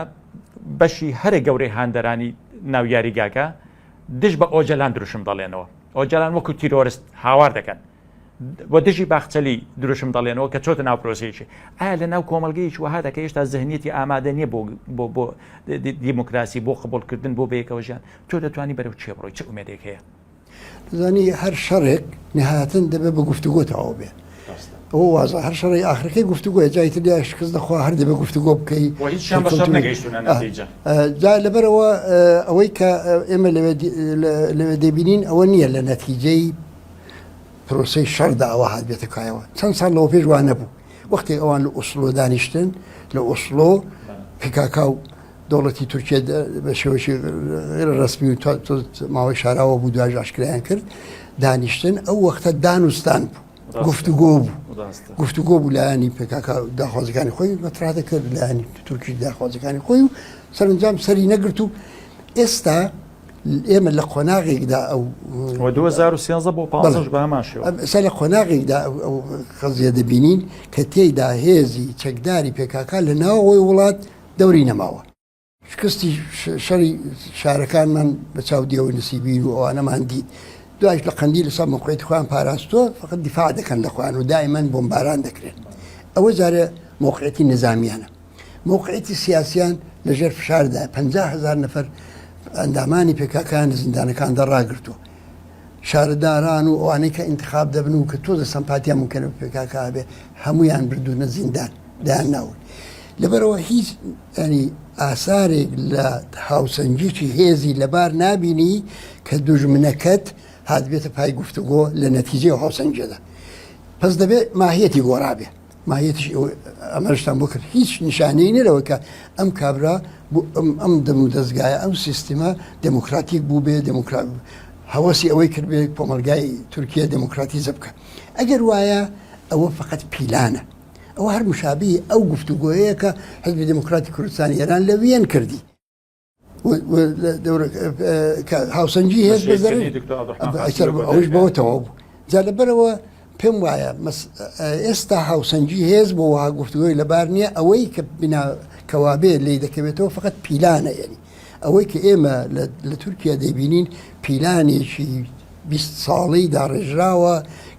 بەشی هەرە گەورەی هاندەرانی ناو یاریگاکە دش بە ئۆجەلان دروشم دەڵێنەوە ئۆجەلان وەکو تیرۆریست هاوار دەکەن و دژی باخچەلی دروشم دەڵێنەوە کە چۆتە ناو پرۆسەیەکی ئایا لە ناو کۆمەلگەیەکی وەها دەکە هێشتا زەهنیەتی ئامادە نییە بۆ دیموکراسی بۆ قبولکردن بۆ بەیەکەوە ژیان تۆ دەتوانی بەرەو چێ بڕۆی چه ئومێدێک هەیە دەزانی هەر شەڕێک نهایەتەن دەبێت بە گفتوگۆ تەواو بێ ئەوە وازە هەر شەڕی ئاخرەکەی گفتوگۆیە جای تر شکست دەخوا هەر دەبێت گفتوگۆ بکەی جا لەبەرەوە ئەوەی کە ئێمە لەوێ دەبینین ئەوە نییە لە نەتیجەی پرۆسەی شەڕدا ئەوە هات بێتە کایەوە چەند ساڵ لەوە پێش وان نەبوو وەختی ئەوان لە ئۆسلۆ دانیشتن لە ئۆسلۆ پێکاکا و دەوڵەتی تورکیا بە شێوەی ڕسمی و ماوەی شاراوە بوو دوای ئاشکرایان کرد دانیشتن ئەو وەختە دانوستان بوو گفتوگۆ بوو لایانی پێکاکا داخوازەکانی خۆی بەترادە کرد لایانی تورکی داخوازەکانی خۆی و سەرنجام سەری نەگرت و ئێستا ئێمە لە قۆناغێکدا ئەو 2013 بۆ 15 بە هەماشەوە ئەسا لە قۆناغێکدا ئەو قەزیە دەبینین کە تێیدا هێزی چەکداری پێکاکە لە ناوەوەی وڵات دەوری نەماوە. شکستی شەڕی شارەکانمان بە چاودێەوە نسیبین و ئەوانەمان دی دوایش لە قەندی لەسا موقعیت خوان پاراستۆ فقط دیفاع دەکەن لە خوان و دائیمەن بۆمباران دەکرێن. ئەوە جارە موقعیتی نظامیانە. موقعیتی سیاسیان لەژێر فشاردا 50,000 نەفەر ئەندامانی پێکاکان لە زیندانەکاندا ڕاگرتووە. شارەداران و ئەوانەی کە ئینتخاب دەبن و کە تۆزە سەمپاتیان ممکنە پێکاکە بێ هەمویان بردوونە زیندان دایان ناون. لەبەرەوە هیچ ینی ئاسارێک لە هاوسەنگیی هێزی لەبار نبینی کە دوژمنەکەت هاتبێتە پای گفتوگۆ لە نەتیجێ و هاوسەنگێدا. پس دەبێت ماهیەتی گۆڕابێ ماهیەتیش ئەمەشتان بۆ کرد هیچ نیشانەی نەرەوە کە ئەم کابرا ئەم دەم و دەستگایە ئەم سیستەمە دموکراتیک بوو بێ دموکرات هەوەسی ئەوەی کرد بێ کۆمەلگای تورکیا دموکراتیزە بکە. ئەگەر وایە ئەوە فقط پیلانە. ئەو هەر مشابه ئەو گفتوگۆیەیە کە حزبی دموکراتی کوردستانی ئێران لە وێن کردی هاوسەنگی هێز ئەوش بەوە تەواو بوو. جا لەبەرەوە پێم وایە ئێستا هاوسەنگی هێز بۆ وها گفتوگۆی لەبار نییە ئەوەی کە کەوابێ لی دەکەوێتەوە فقط پیلانە یعنی ئەوەی کە ئێمە لە تورکیا دەبینین پیلانێکی 20 ساڵی داڕێژراوە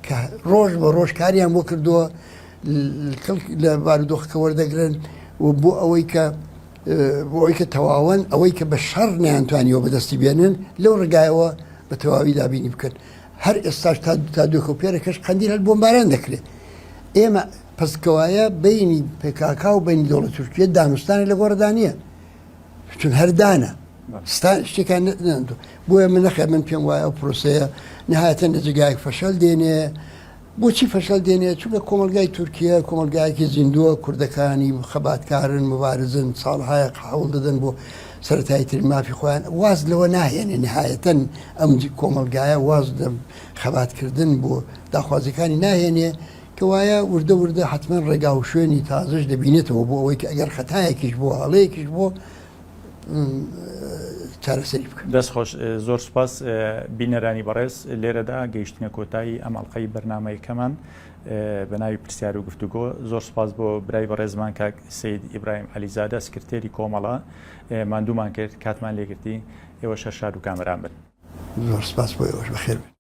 کە ڕۆژ بە ڕۆژ کاریان بۆ کردووە لە بارودۆخەکە وەردەگرن و بۆ ئەوەی کە تەواوەن ئەوەی کە بە شەڕ نەیانتوانیەوە بەدەستی بێنن لەو ڕگایەوە بە تەواوی دابینی بکەن. هەر ئێستاش تا دوێکە و پێرەکەش قەندیل هەر بۆمباران دەکرێت. ئێمە پسکەوایە بینی پێکاکا و بینی دەوڵەت تورکیە دانوستانی لە گۆڕدانیە چون هەردانە شتێکان بۆیە من نەخێ من پێم وایە ئەو پرۆسەیە نهایەتەن لە جێگایەک فەشەل دێنێ. بۆچی فەشەل دێنێ؟ چونکە کۆمەلگای تورکیا کۆمەلگایەکی زیندووە کوردەکانی خەباتکارن مبارزن ساڵهایە هەوڵ دەدەن بۆ سەرەتاییترین مافی خۆیان واز لەوە ناهێنێ نهایەتەن ئەم کۆمەلگایە واز خەباتکردن بۆ داخوازەکانی ناهێنێ کە وایە وردە وردە حتمما ڕێگا و شوێنی تازەش دەبینێتەوە بۆ ئەوەی کە ئەگەر خەتایەکیش بۆ هەڵەیەکیش بۆ چارەسەری بکەن. دەستخۆش زۆر سوپاس بینەرانی بەڕێز لێرەدا گەیشتنە کۆتایی ئەماڵقەی بەرنامەیەکەمان بە ناوی پرسیار و گفتوگۆ. زۆر سوپاس بۆ برای بەڕێزمان کاک سەید ئیبراهیم عەلیزادە سکرتێری کۆمەڵە ماندوومان کرد کاتمان لێگرتی ئێوە شەرشاد و کامەران بن. زۆر سوپاس بۆ ئێوەش بەخێر بن.